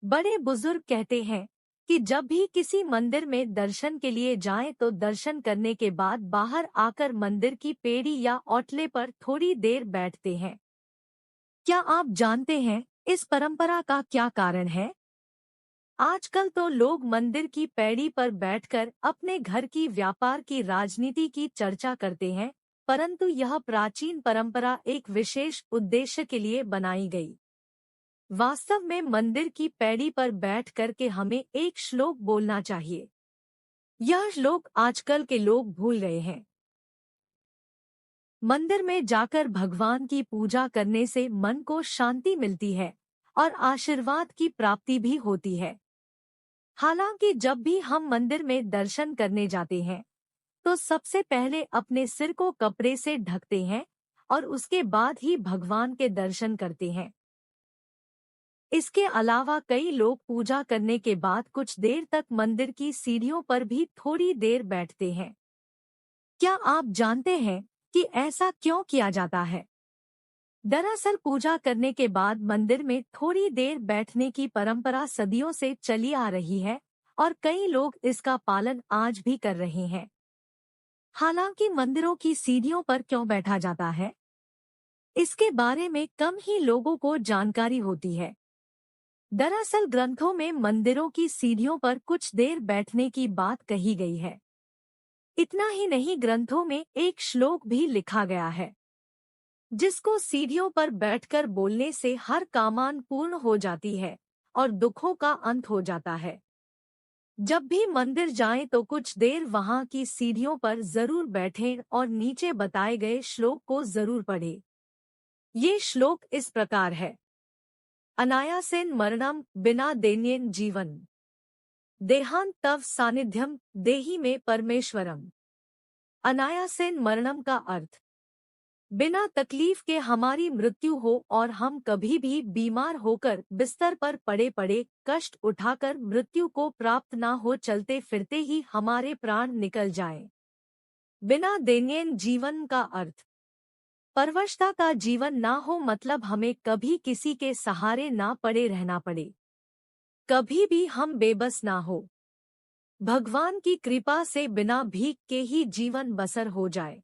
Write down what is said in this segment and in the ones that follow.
बड़े बुजुर्ग कहते हैं कि जब भी किसी मंदिर में दर्शन के लिए जाएं तो दर्शन करने के बाद बाहर आकर मंदिर की पेड़ी या ओटले पर थोड़ी देर बैठते हैं। क्या आप जानते हैं इस परंपरा का क्या कारण है? आजकल तो लोग मंदिर की पैड़ी पर बैठकर अपने घर की व्यापार की राजनीति की चर्चा करते हैं, परंतु यह प्राचीन परंपरा एक विशेष उद्देश्य के लिए बनाई गई। वास्तव में मंदिर की पैड़ी पर बैठ कर के हमें एक श्लोक बोलना चाहिए। यह श्लोक आजकल के लोग भूल गए हैं। मंदिर में जाकर भगवान की पूजा करने से मन को शांति मिलती है और आशीर्वाद की प्राप्ति भी होती है। हालांकि जब भी हम मंदिर में दर्शन करने जाते हैं तो सबसे पहले अपने सिर को कपड़े से ढकते हैं और उसके बाद ही भगवान के दर्शन करते हैं। इसके अलावा कई लोग पूजा करने के बाद कुछ देर तक मंदिर की सीढ़ियों पर भी थोड़ी देर बैठते हैं। क्या आप जानते हैं कि ऐसा क्यों किया जाता है? दरअसल पूजा करने के बाद मंदिर में थोड़ी देर बैठने की परंपरा सदियों से चली आ रही है और कई लोग इसका पालन आज भी कर रहे हैं। हालांकि मंदिरों की सीढ़ियों पर क्यों बैठा जाता है, इसके बारे में कम ही लोगों को जानकारी होती है। दरअसल ग्रंथों में मंदिरों की सीढ़ियों पर कुछ देर बैठने की बात कही गई है। इतना ही नहीं, ग्रंथों में एक श्लोक भी लिखा गया है जिसको सीढ़ियों पर बैठकर बोलने से हर कामना पूर्ण हो जाती है और दुखों का अंत हो जाता है। जब भी मंदिर जाएं तो कुछ देर वहां की सीढ़ियों पर जरूर बैठें और नीचे बताए गए श्लोक को जरूर पढ़ें। ये श्लोक इस प्रकार है। अनायासेन मरणम बिना दैन्येन जीवन, देहांत तव सानिध्यम देहि में परमेश्वरम। अनायासेन मरणम का अर्थ बिना तकलीफ के हमारी मृत्यु हो और हम कभी भी बीमार होकर बिस्तर पर पड़े पड़े कष्ट उठाकर मृत्यु को प्राप्त ना हो, चलते फिरते ही हमारे प्राण निकल जाएं। बिना दैन्येन जीवन का अर्थ परवशता का जीवन ना हो, मतलब हमें कभी किसी के सहारे ना पड़े रहना पड़े, कभी भी हम बेबस ना हो। भगवान की कृपा से बिना भीख के ही जीवन बसर हो जाए।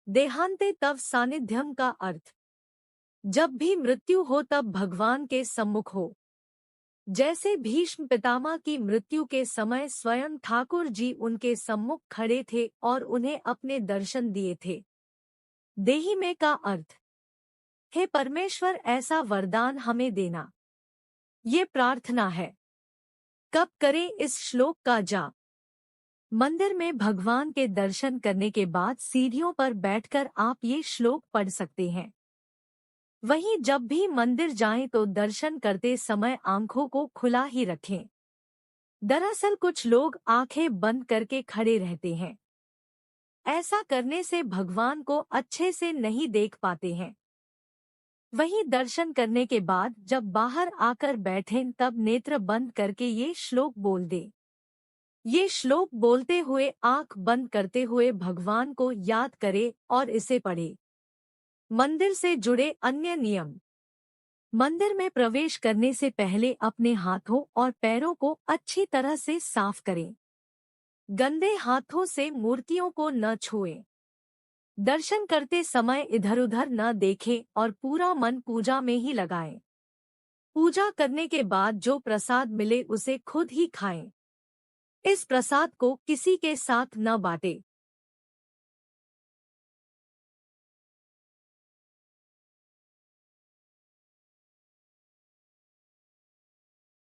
देहांते तव सानिध्यम का अर्थ जब भी मृत्यु हो तब भगवान के सम्मुख हो। जैसे भीष्म पितामह की मृत्यु के समय स्वयं ठाकुर जी उनके सम्मुख खड़े थे और उन्हें अपने दर्शन दिए थे। देहि में का अर्थ हे परमेश्वर, ऐसा वरदान हमें देना, ये प्रार्थना है। कब करें इस श्लोक का जाप? मंदिर में भगवान के दर्शन करने के बाद सीढ़ियों पर बैठकर आप ये श्लोक पढ़ सकते हैं। वहीं जब भी मंदिर जाएं तो दर्शन करते समय आंखों को खुला ही रखें। दरअसल कुछ लोग आंखें बंद करके खड़े रहते हैं। ऐसा करने से भगवान को अच्छे से नहीं देख पाते हैं। वहीं दर्शन करने के बाद जब बाहर आकर बैठें तब नेत्र बंद करके ये श्लोक बोल दें। ये श्लोक बोलते हुए आंख बंद करते हुए भगवान को याद करें और इसे पढ़ें। मंदिर से जुड़े अन्य नियम। मंदिर में प्रवेश करने से पहले अपने हाथों और पैरों को अच्छी तरह से साफ करें। गंदे हाथों से मूर्तियों को न छुएं। दर्शन करते समय इधर-उधर न देखें और पूरा मन पूजा में ही लगाएं। पूजा करने के बाद जो प्रसाद मिले उसे खुद ही खाएं। इस प्रसाद को किसी के साथ न बांटें।